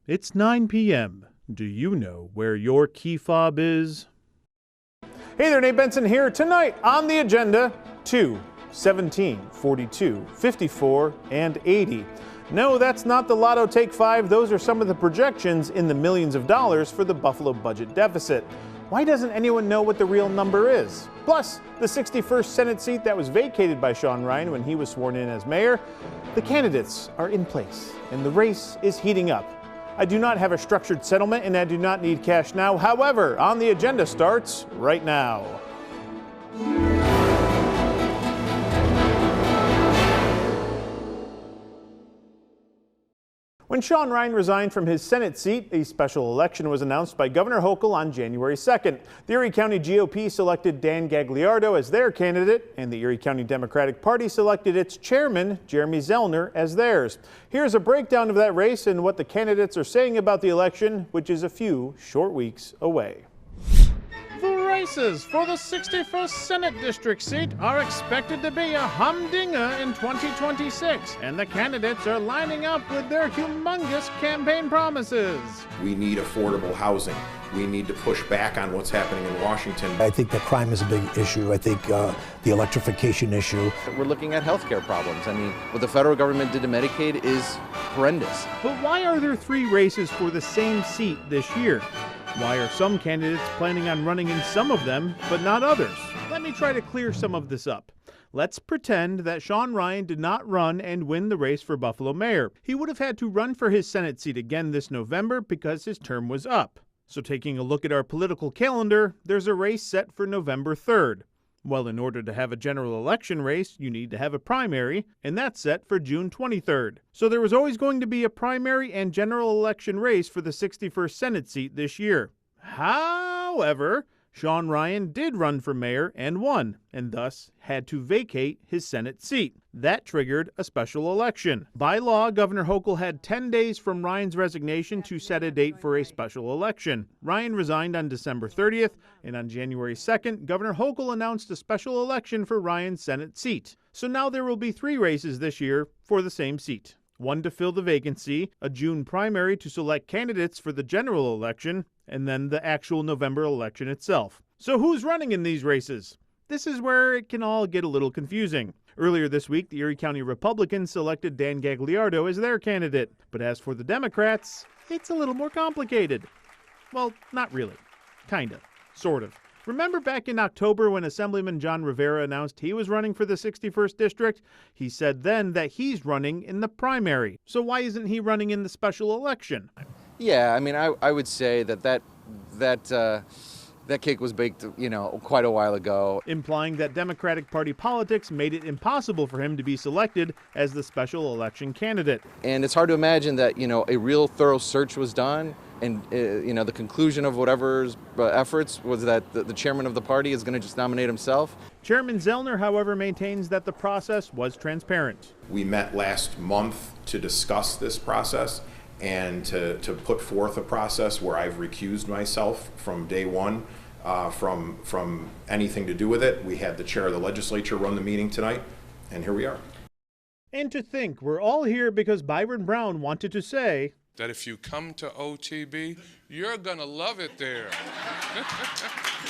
It's 9 p.m. Do you know where your key fob is? Hey there, Nate Benson here. Tonight on the agenda, 2, 17, 42, 54, and 80. No, that's not the Lotto Take 5. Those are some of the projections in the millions of dollars for the Buffalo budget deficit. Why doesn't anyone know what the real number is? Plus, the 61st Senate seat that was vacated by Sean Ryan when he was sworn in as mayor. The candidates are in place, and the race is heating up. I do not have a structured settlement, and I do not need cash now. However, on the agenda starts right now. When Sean Ryan resigned from his Senate seat, a special election was announced by Governor Hochul on January 2nd. The Erie County GOP selected Dan Gagliardo as their candidate, and the Erie County Democratic Party selected its chairman, Jeremy Zellner, as theirs. Here's a breakdown of that race and what the candidates are saying about the election, which is a few short weeks away. The races for the 61st Senate District seat are expected to be a humdinger in 2026, and the candidates are lining up with their humongous campaign promises. We need affordable housing. We need to push back on what's happening in Washington. I think that crime is a big issue. I think the electrification issue. We're looking at healthcare problems. I mean, what the federal government did to Medicaid is horrendous. But why are there 3 races for the same seat this year? Why are some candidates planning on running in some of them, but not others? Let me try to clear some of this up. Let's pretend that Sean Ryan did not run and win the race for Buffalo mayor. He would have had to run for his Senate seat again this November because his term was up. So taking a look at our political calendar, there's a race set for November 3rd. Well, in order to have a general election race, you need to have a primary, and that's set for June 23rd. So there was always going to be a primary and general election race for the 61st Senate seat this year. However, Sean Ryan did run for mayor and won, and thus had to vacate his Senate seat. That triggered a special election. By law, Governor Hochul had 10 days from Ryan's resignation to set a date for a special election. Ryan resigned on December 30th, and on January 2nd, Governor Hochul announced a special election for Ryan's Senate seat. So now there will be 3 races this year for the same seat. One to fill the vacancy, a June primary to select candidates for the general election, and then the actual November election itself. So who's running in these races? This is where it can all get a little confusing. Earlier this week, the Erie County Republicans selected Dan Gagliardo as their candidate. But as for the Democrats, it's a little more complicated. Well, not really. Kinda. Sort of. Remember back in October when Assemblyman John Rivera announced he was running for the 61st District? He said then that he's running in the primary. So why isn't he running in the special election? Yeah, I mean, I would say that cake was baked, quite a while ago. Implying that Democratic Party politics made it impossible for him to be selected as the special election candidate. And it's hard to imagine that, a real thorough search was done. And, the conclusion of whatever's efforts was that the chairman of the party is going to just nominate himself. Chairman Zellner, however, maintains that the process was transparent. We met last month to discuss this process and to put forth a process where I've recused myself from day one from anything to do with it. We had the chair of the legislature run the meeting tonight, and here we are. And to think we're all here because Byron Brown wanted to say that if you come to OTB, you're gonna love it there.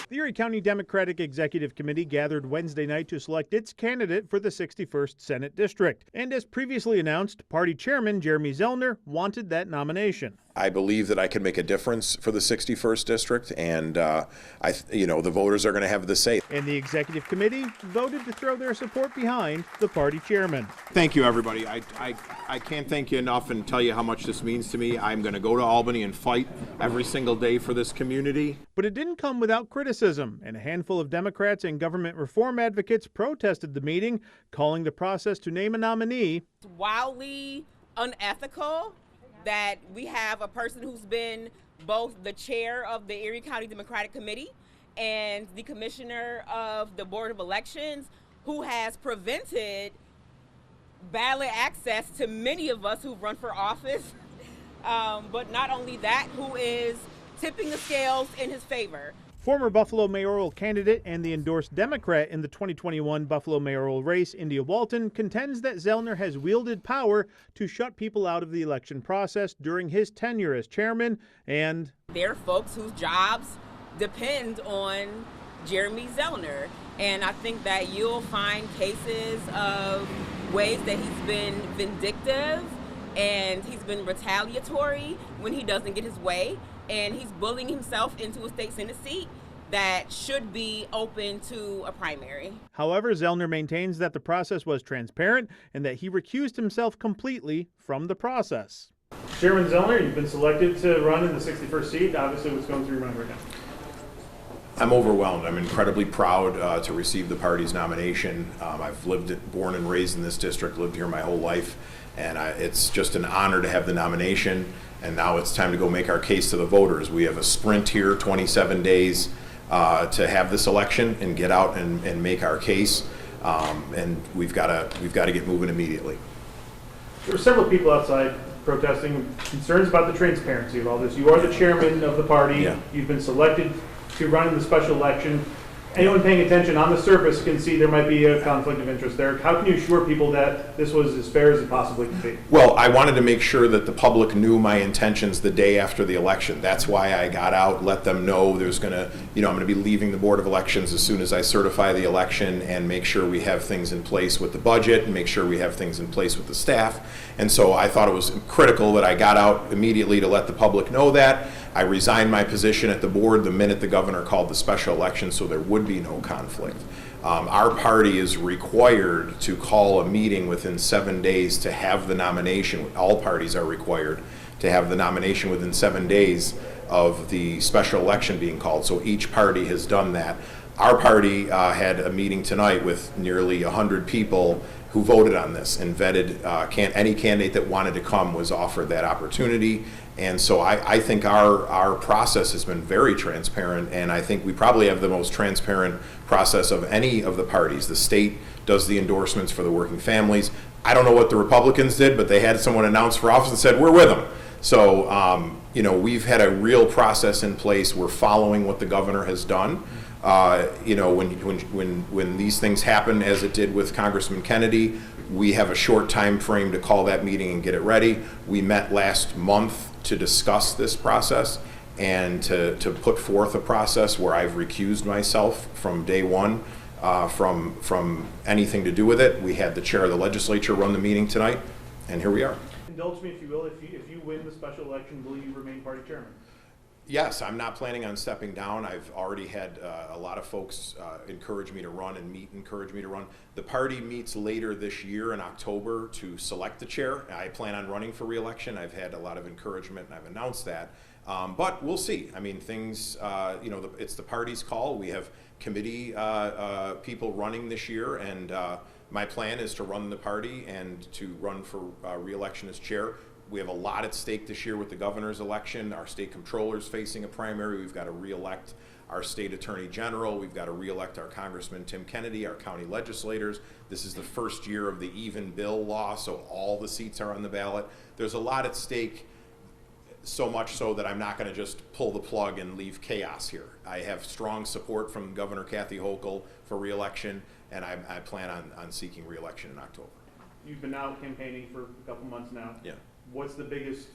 The Erie County Democratic Executive Committee gathered Wednesday night to select its candidate for the 61st Senate District. And as previously announced, party chairman Jeremy Zellner wanted that nomination. I believe that I can make a difference for the 61st District, and the voters are going to have the say. And the executive committee voted to throw their support behind the party chairman. Thank you, everybody. I can't thank you enough and tell you how much this means to me. I'm going to go to Albany and fight every single day for this community. But it didn't come without criticism, and a handful of Democrats and government reform advocates protested the meeting, calling the process to name a nominee wildly unethical that we have a person who's been both the chair of the Erie County Democratic Committee and the commissioner of the Board of Elections, who has prevented ballot access to many of us who've run for office. But not only that, who is tipping the scales in his favor. Former Buffalo mayoral candidate and the endorsed Democrat in the 2021 Buffalo mayoral race, India Walton, contends that Zellner has wielded power to shut people out of the election process during his tenure as chairman, and there are folks whose jobs depend on Jeremy Zellner. And I think that you'll find cases of ways that he's been vindictive and he's been retaliatory when he doesn't get his way. And he's bullying himself into a state Senate seat that should be open to a primary. However, Zellner maintains that the process was transparent and that he recused himself completely from the process. Chairman Zellner, you've been selected to run in the 61st seat. Obviously, what's going through your mind right now? I'm overwhelmed. I'm incredibly proud to receive the party's nomination. I've born and raised in this district, lived here my whole life, and it's just an honor to have the nomination. And now it's time to go make our case to the voters. We have a sprint here, 27 days to have this election and get out and make our case. And we've got to get moving immediately. There were several people outside protesting concerns about the transparency of all this. You are the chairman of the party. Yeah. You've been selected to run in the special election. Anyone paying attention on the surface can see there might be a conflict of interest there. How can you assure people that this was as fair as it possibly can be? Well, I wanted to make sure that the public knew my intentions the day after the election. That's why I got out, let them know there's going to, I'm going to be leaving the Board of Elections as soon as I certify the election, and make sure we have things in place with the budget and make sure we have things in place with the staff. And so I thought it was critical that I got out immediately to let the public know that. I resigned my position at the board the minute the governor called the special election, so there would be no conflict. Our party is required to call a meeting within 7 days to have the nomination. All parties are required to have the nomination within 7 days of the special election being called, so each party has done that. Our party had a meeting tonight with nearly 100 people who voted on this and vetted any candidate that wanted to come was offered that opportunity. And so I think our process has been very transparent, and I think we probably have the most transparent process of any of the parties. The state does the endorsements for the working families. I don't know what the Republicans did, but they had someone announce for office and said, we're with them. So, we've had a real process in place. We're following what the governor has done. When these things happen, as it did with Congressman Kennedy, we have a short time frame to call that meeting and get it ready. We met last month to discuss this process and to put forth a process where I've recused myself from day one from anything to do with it. We had the chair of the legislature run the meeting tonight, and here we are. Indulge me, if you will, if you win the special election, will you remain party chairman? Yes, I'm not planning on stepping down. I've already had a lot of folks encourage me to run and encourage me to run. The party meets later this year in October to select the chair. I plan on running for re-election. I've had a lot of encouragement and I've announced that. But we'll see. I mean, things, it's the party's call. We have committee people running this year, and my plan is to run the party and to run for re-election as chair. We have a lot at stake this year with the governor's election. Our state comptroller's facing a primary. We've got to re-elect our state attorney general. We've got to re-elect our Congressman Tim Kennedy, our county legislators. This is the first year of the even bill law, so all the seats are on the ballot. There's a lot at stake, so much so that I'm not going to just pull the plug and leave chaos here. I have strong support from Governor Kathy Hochul for re-election, and I plan on seeking re-election in October. You've been out campaigning for a couple months now. Yeah. What's the biggest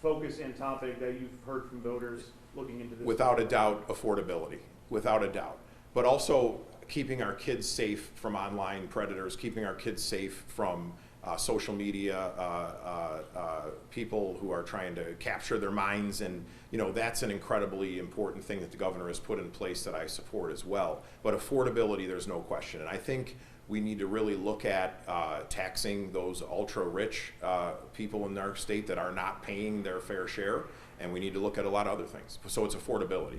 focus and topic that you've heard from voters looking into this? Without a doubt, affordability, without a doubt. But also keeping our kids safe from online predators, keeping our kids safe from social media, people who are trying to capture their minds. And, that's an incredibly important thing that the governor has put in place that I support as well. But affordability, there's no question. And I think we need to really look at taxing those ultra-rich people in our state that are not paying their fair share, and we need to look at a lot of other things. So it's affordability.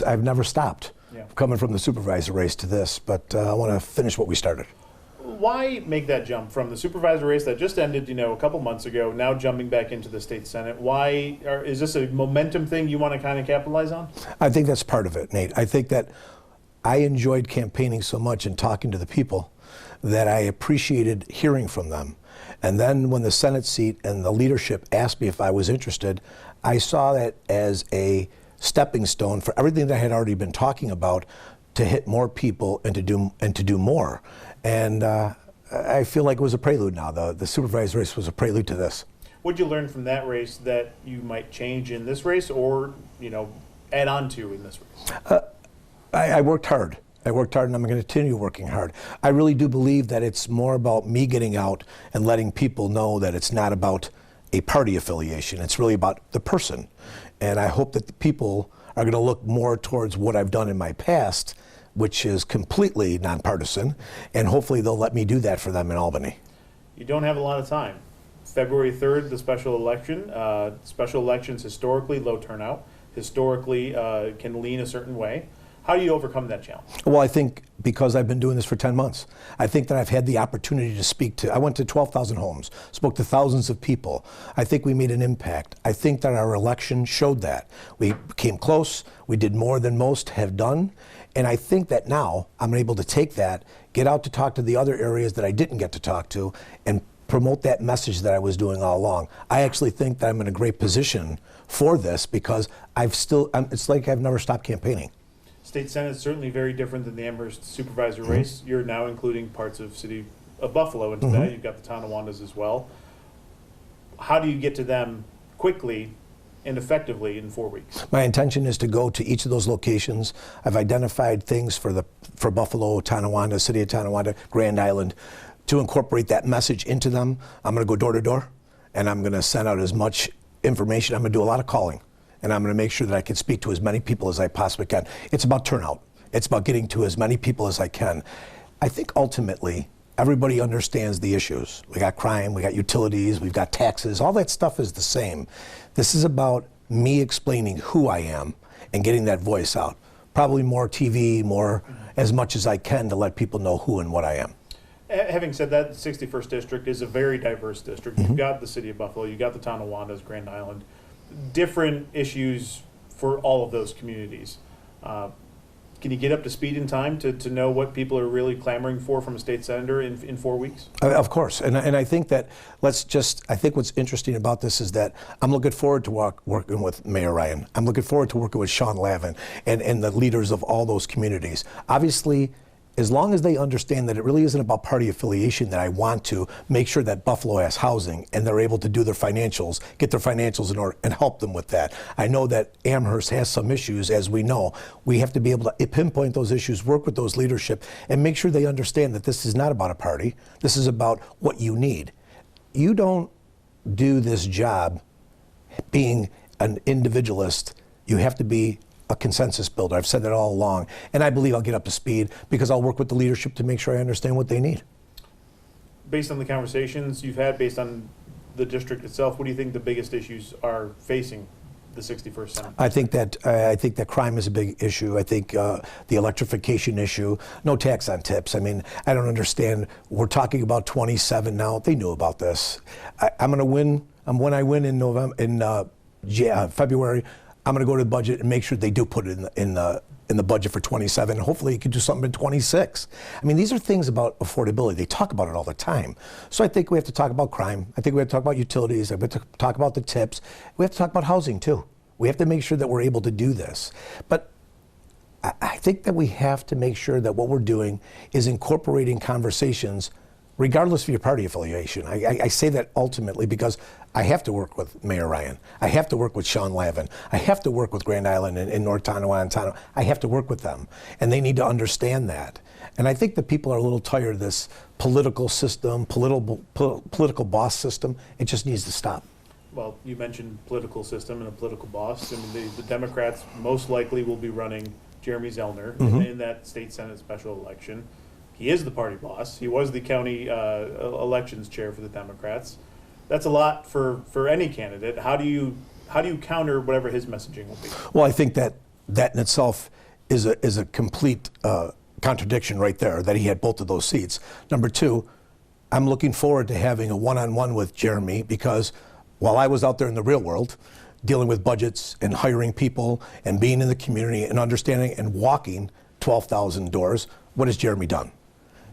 I've never stopped coming from the supervisor race to this, but I want to finish what we started. Why make that jump from the supervisor race that just ended, a couple months ago, now jumping back into the state Senate? Why is this a momentum thing you want to kind of capitalize on? I think that's part of it, Nate. I think that I enjoyed campaigning so much and talking to the people that I appreciated hearing from them. And then when the Senate seat and the leadership asked me if I was interested, I saw that as a stepping stone for everything that I had already been talking about to hit more people and to do more. And I feel like it was a prelude now. The supervisor race was a prelude to this. What'd you learn from that race that you might change in this race, or add on to in this race? I worked hard. I worked hard, and I'm going to continue working hard. I really do believe that it's more about me getting out and letting people know that it's not about a party affiliation. It's really about the person. And I hope that the people are going to look more towards what I've done in my past, which is completely nonpartisan, and hopefully they'll let me do that for them in Albany. You don't have a lot of time. February 3rd, the special election. Special elections, historically low turnout, historically can lean a certain way. How do you overcome that challenge? Well, I think because I've been doing this for 10 months, I think that I've had the opportunity to speak to, I went to 12,000 homes, spoke to thousands of people. I think we made an impact. I think that our election showed that. We came close, we did more than most have done, and I think that now I'm able to take that, get out to talk to the other areas that I didn't get to talk to, and promote that message that I was doing all along. I actually think that I'm in a great position for this because it's like I've never stopped campaigning. State Senate is certainly very different than the Amherst supervisor race. You're now including parts of city of Buffalo into that. You've got the Tonawandas as well. How do you get to them quickly and effectively in 4 weeks? My intention is to go to each of those locations. I've identified things for Buffalo, Tonawanda, City of Tonawanda, Grand Island, to incorporate that message into them. I'm going to go door to door, and I'm going to send out as much information. I'm going to do a lot of calling. And I'm going to make sure that I can speak to as many people as I possibly can. It's about turnout. It's about getting to as many people as I can. I think ultimately, everybody understands the issues. We got crime, we got utilities, we've got taxes. All that stuff is the same. This is about me explaining who I am and getting that voice out. Probably more TV, more as much as I can to let people know who and what I am. Having said that, the 61st District is a very diverse district. You've got the City of Buffalo, you've got the Tonawandas, Grand Island. Different issues for all of those communities. Can you get up to speed in time to know what people are really clamoring for from a state senator in 4 weeks? Of course, and I think that I think what's interesting about this is that I'm looking forward to working with Mayor Ryan. I'm looking forward to working with Sean Lavin and the leaders of all those communities. Obviously, as long as they understand that it really isn't about party affiliation, that I want to make sure that Buffalo has housing and they're able to do their financials, get their financials in order and help them with that. I know that Amherst has some issues, as we know. We have to be able to pinpoint those issues, work with those leadership, and make sure they understand that this is not about a party. This is about what you need. You don't do this job being an individualist. You have to be a consensus builder. I've said that all along. And I believe I'll get up to speed because I'll work with the leadership to make sure I understand what they need. Based on the conversations you've had, based on the district itself, what do you think the biggest issues are facing the 61st Senate? I think that crime is a big issue. I think the electrification issue, no tax on tips. I mean, I don't understand. We're talking about 27 now. They knew about this. I'm going to win. When I win in February, I'm going to go to the budget and make sure they do put it in the budget for 27. Hopefully you can do something in 26. I mean, these are things about affordability. They talk about it all the time. So I think we have to talk about crime. I think we have to talk about utilities. We have to talk about the tips. We have to talk about housing too. We have to make sure that we're able to do this. But I think that we have to make sure that what we're doing is incorporating conversations regardless of your party affiliation. I say that ultimately because I have to work with Mayor Ryan. I have to work with Sean Lavin. I have to work with Grand Island and North Tonawanda and Tonawanda. I have to work with them. And they need to understand that. And I think that people are a little tired of this political system, political boss system. It just needs to stop. Well, you mentioned political system and a political boss. I mean, the Democrats most likely will be running Jeremy Zellner in that state Senate special election. He is the party boss. He was the county elections chair for the Democrats. That's a lot for any candidate. How do you counter whatever his messaging will be? Well, I think that in itself is a complete contradiction right there, that he had both of those seats. Number two, I'm looking forward to having a one-on-one with Jeremy because while I was out there in the real world dealing with budgets and hiring people and being in the community and understanding and walking 12,000 doors, what has Jeremy done?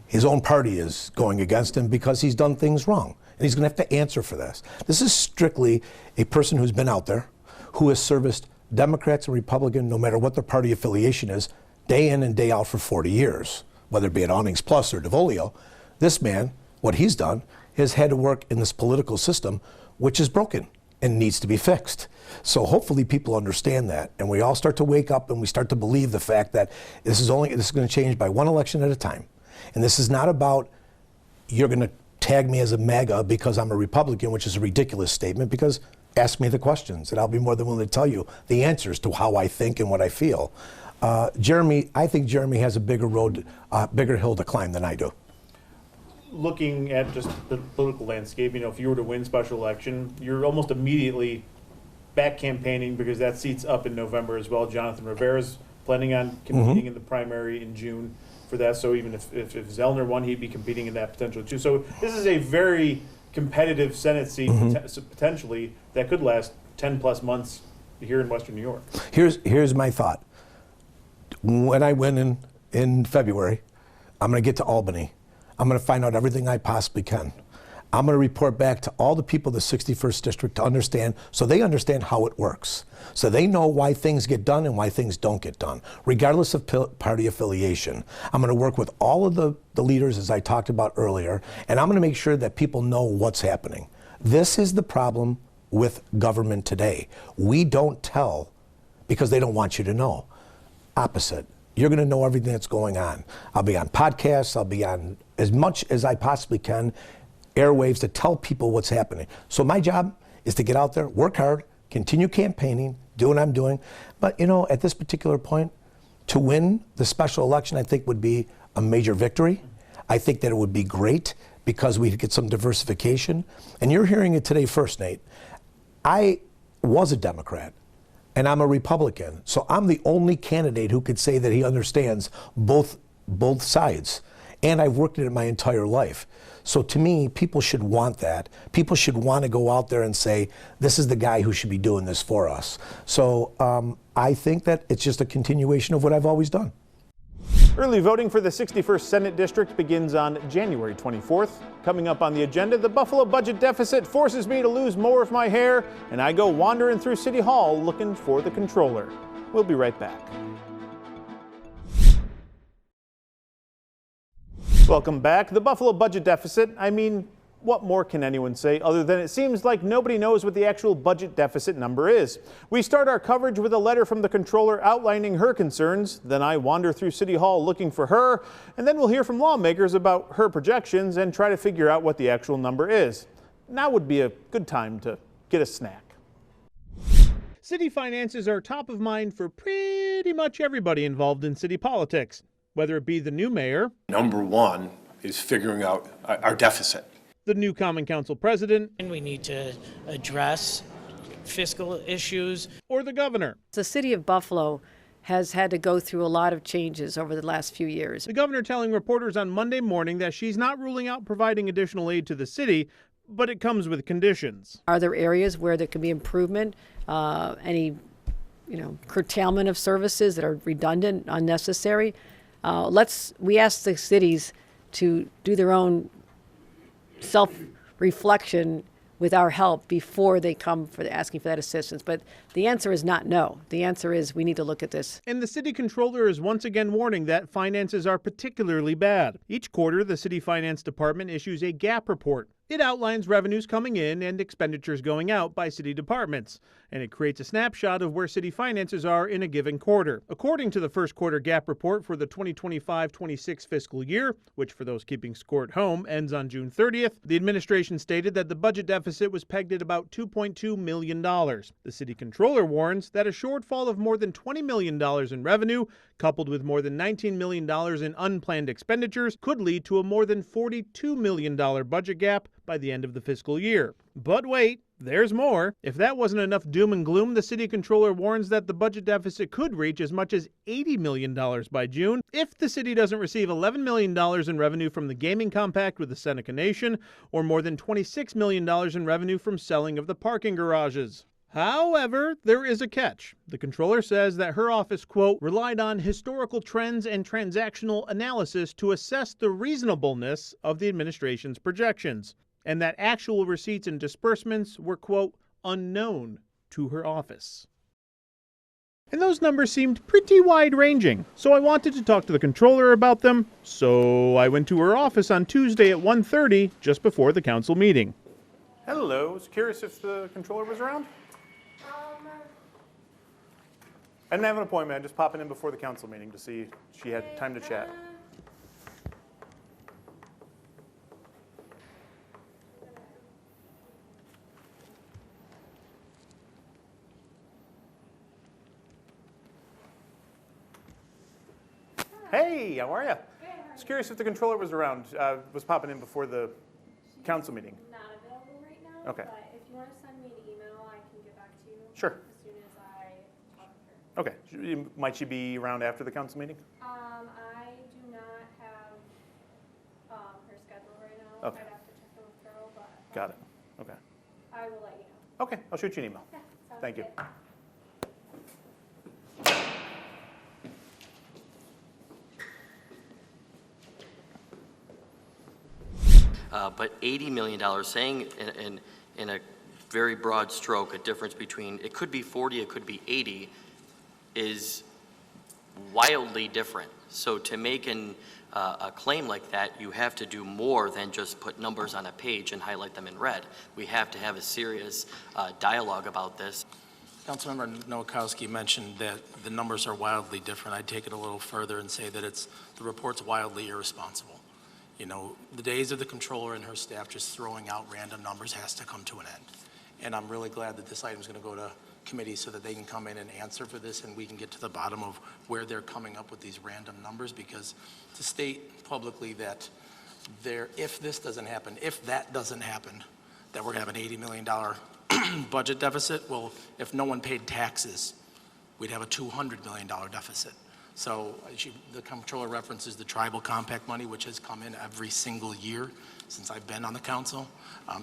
His own party is going against him because he's done things wrong. And he's going to have to answer for this. This is strictly a person who's been out there, who has serviced Democrats and Republicans, no matter what their party affiliation is, day in and day out for 40 years, whether it be at Awnings Plus or DeVolio. This man, what he's done, has had to work in this political system, which is broken and needs to be fixed. So hopefully people understand that, and we all start to wake up and we start to believe the fact that this is going to change by one election at a time. And this is not about you're going to tag me as a MAGA because I'm a Republican, which is a ridiculous statement, because ask me the questions and I'll be more than willing to tell you the answers to how I think and what I feel. Jeremy, I think Jeremy has a bigger hill to climb than I do. Looking at just the political landscape, if you were to win special election, you're almost immediately back campaigning because that seat's up in November as well. Jonathan Rivera's planning on competing in the primary in June for that. So even if Zellner won, he'd be competing in that potential too. So this is a very competitive Senate seat potentially that could last 10 plus months here in Western New York. Here's my thought. When I win in February, I'm going to get to Albany. I'm going to find out everything I possibly can. I'm going to report back to all the people of the 61st District to understand, so they understand how it works. So they know why things get done and why things don't get done, regardless of party affiliation. I'm going to work with all of the leaders, as I talked about earlier, and I'm going to make sure that people know what's happening. This is the problem with government today. We don't tell because they don't want you to know. Opposite. You're going to know everything that's going on. I'll be on podcasts. I'll be on as much as I possibly can, airwaves, to tell people what's happening. So my job is to get out there, work hard, continue campaigning, do what I'm doing. But, at this particular point, to win the special election, I think would be a major victory. I think that it would be great because we get some diversification. And you're hearing it today first, Nate. I was a Democrat. And I'm a Republican, so I'm the only candidate who could say that he understands both sides. And I've worked in it my entire life. So to me, people should want that. People should want to go out there and say, this is the guy who should be doing this for us. So I think that it's just a continuation of what I've always done. Early voting for the 61st Senate District begins on January 24th. Coming up on the agenda, the Buffalo budget deficit forces me to lose more of my hair, and I go wandering through City Hall looking for the controller. We'll be right back. Welcome back. The Buffalo budget deficit, what more can anyone say other than it seems like nobody knows what the actual budget deficit number is? We start our coverage with a letter from the controller outlining her concerns. Then I wander through City Hall looking for her, and then we'll hear from lawmakers about her projections and try to figure out what the actual number is. Now would be a good time to get a snack. City finances are top of mind for pretty much everybody involved in city politics, whether it be the new mayor. Number one is figuring out our deficit. The new Common Council president. And we need to address fiscal issues. Or the governor. The city of Buffalo has had to go through a lot of changes over the last few years. The governor telling reporters on Monday morning that she's not ruling out providing additional aid to the city, but it comes with conditions. Are there areas where there can be improvement? Any, curtailment of services that are redundant, unnecessary? We ask the cities to do their own self-reflection with our help before they come for asking for that assistance. But the answer is not no. The answer is we need to look at this. And the city controller is once again warning that finances are particularly bad. Each quarter, the city finance department issues a gap report. It outlines revenues coming in and expenditures going out by city departments, and it creates a snapshot of where city finances are in a given quarter. According to the first quarter gap report for the 2025-26 fiscal year, which for those keeping score at home ends on June 30th, the administration stated that the budget deficit was pegged at about $2.2 million. The city controller warns that a shortfall of more than $20 million in revenue, coupled with more than $19 million in unplanned expenditures, could lead to a more than $42 million budget gap by the end of the fiscal year. But wait, there's more. If that wasn't enough doom and gloom, the city controller warns that the budget deficit could reach as much as $80 million by June if the city doesn't receive $11 million in revenue from the gaming compact with the Seneca Nation, or more than $26 million in revenue from selling of the parking garages. However, there is a catch. The controller says that her office, quote, relied on historical trends and transactional analysis to assess the reasonableness of the administration's projections, and that actual receipts and disbursements were, quote, unknown to her office. and those numbers seemed pretty wide-ranging. So I wanted to talk to the controller about them, so I went to her office on Tuesday at 1:30, just before the council meeting. Hello, I was curious if the controller was around? I didn't have an appointment, I'm just popping in before the council meeting to see if she had time to chat. Hey, how are you? I was curious if the controller was around. Was popping in before the council meeting. Not available right now. Okay. But if you want to send me an email, I can get back to you. Sure. As soon as I talk to her. Okay. Might she be around after the council meeting? I do not have her schedule right now. Okay. I'd have to check with Carol, but Got it. Okay. I will let you know. Okay, I'll shoot you an email. Yeah, sounds Thank you. good. But $80 million, saying in a very broad stroke, a difference between, it could be 40, it could be 80, is wildly different. So to make a claim like that, you have to do more than just put numbers on a page and highlight them in red. We have to have a serious dialogue about this. Councilmember Nowakowski mentioned that the numbers are wildly different. I'd take it a little further and say that the report's wildly irresponsible. You know, the days of the controller and her staff just throwing out random numbers has to come to an end. And I'm really glad that this item is going to go to committee so that they can come in and answer for this and we can get to the bottom of where they're coming up with these random numbers, because to state publicly that if this doesn't happen, if that doesn't happen, that we're going to have an $80 million budget deficit, well, if no one paid taxes, we'd have a $200 million deficit. So the comptroller references the tribal compact money, which has come in every single year since I've been on the council.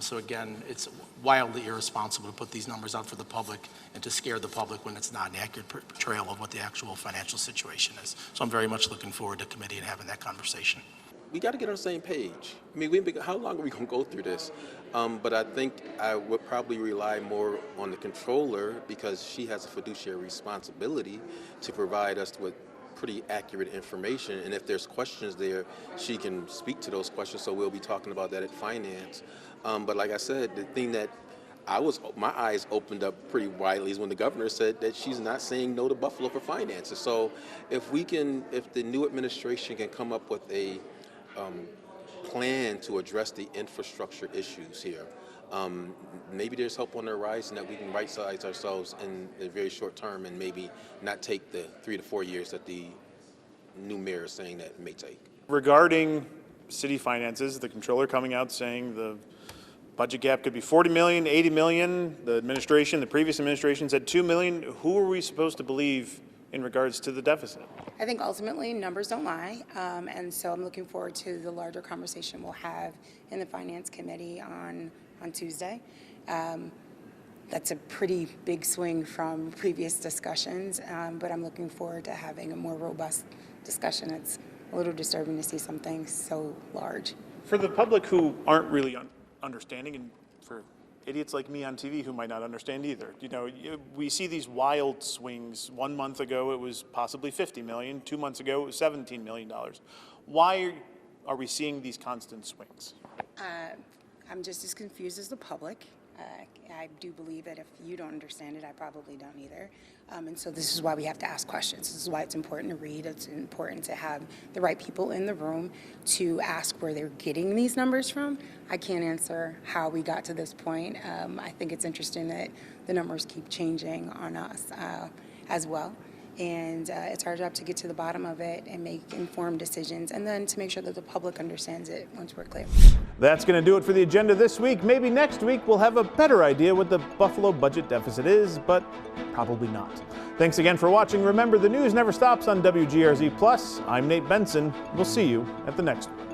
So again, it's wildly irresponsible to put these numbers out for the public and to scare the public when it's not an accurate portrayal of what the actual financial situation is. So I'm very much looking forward to committee and having that conversation. We got to get on the same page. I mean, how long are we going to go through this? But I think I would probably rely more on the controller because she has a fiduciary responsibility to provide us with pretty accurate information, and if there's questions there, she can speak to those questions, so we'll be talking about that at finance. But like I said, the thing that my eyes opened up pretty widely is when the governor said that she's not saying no to Buffalo for finances. So if the new administration can come up with a plan to address the infrastructure issues here, maybe there's hope on the horizon that we can right-size ourselves in a very short term and maybe not take the 3 to 4 years that the new mayor is saying that it may take. Regarding city finances, the controller coming out saying the budget gap could be 40 million, 80 million. The previous administration said 2 million. Who are we supposed to believe in regards to the deficit? I think ultimately numbers don't lie, and so I'm looking forward to the larger conversation we'll have in the Finance Committee on Tuesday. That's a pretty big swing from previous discussions, but I'm looking forward to having a more robust discussion. It's a little disturbing to see something so large. For the public who aren't really understanding, and for idiots like me on TV who might not understand either, we see these wild swings. 1 month ago it was possibly 50 million, 2 months ago it was $17 million. Why are we seeing these constant swings? I'm just as confused as the public. I do believe that if you don't understand it, I probably don't either. And so this is why we have to ask questions. This is why it's important to read. It's important to have the right people in the room to ask where they're getting these numbers from. I can't answer how we got to this point. I think it's interesting that the numbers keep changing on us as well. And it's our job to get to the bottom of it and make informed decisions, and then to make sure that the public understands it once we're clear. That's going to do it for the agenda this week. Maybe next week we'll have a better idea what the Buffalo budget deficit is, but probably not. Thanks again for watching. Remember, the news never stops on WGRZ+. I'm Nate Benson. We'll see you at the next one.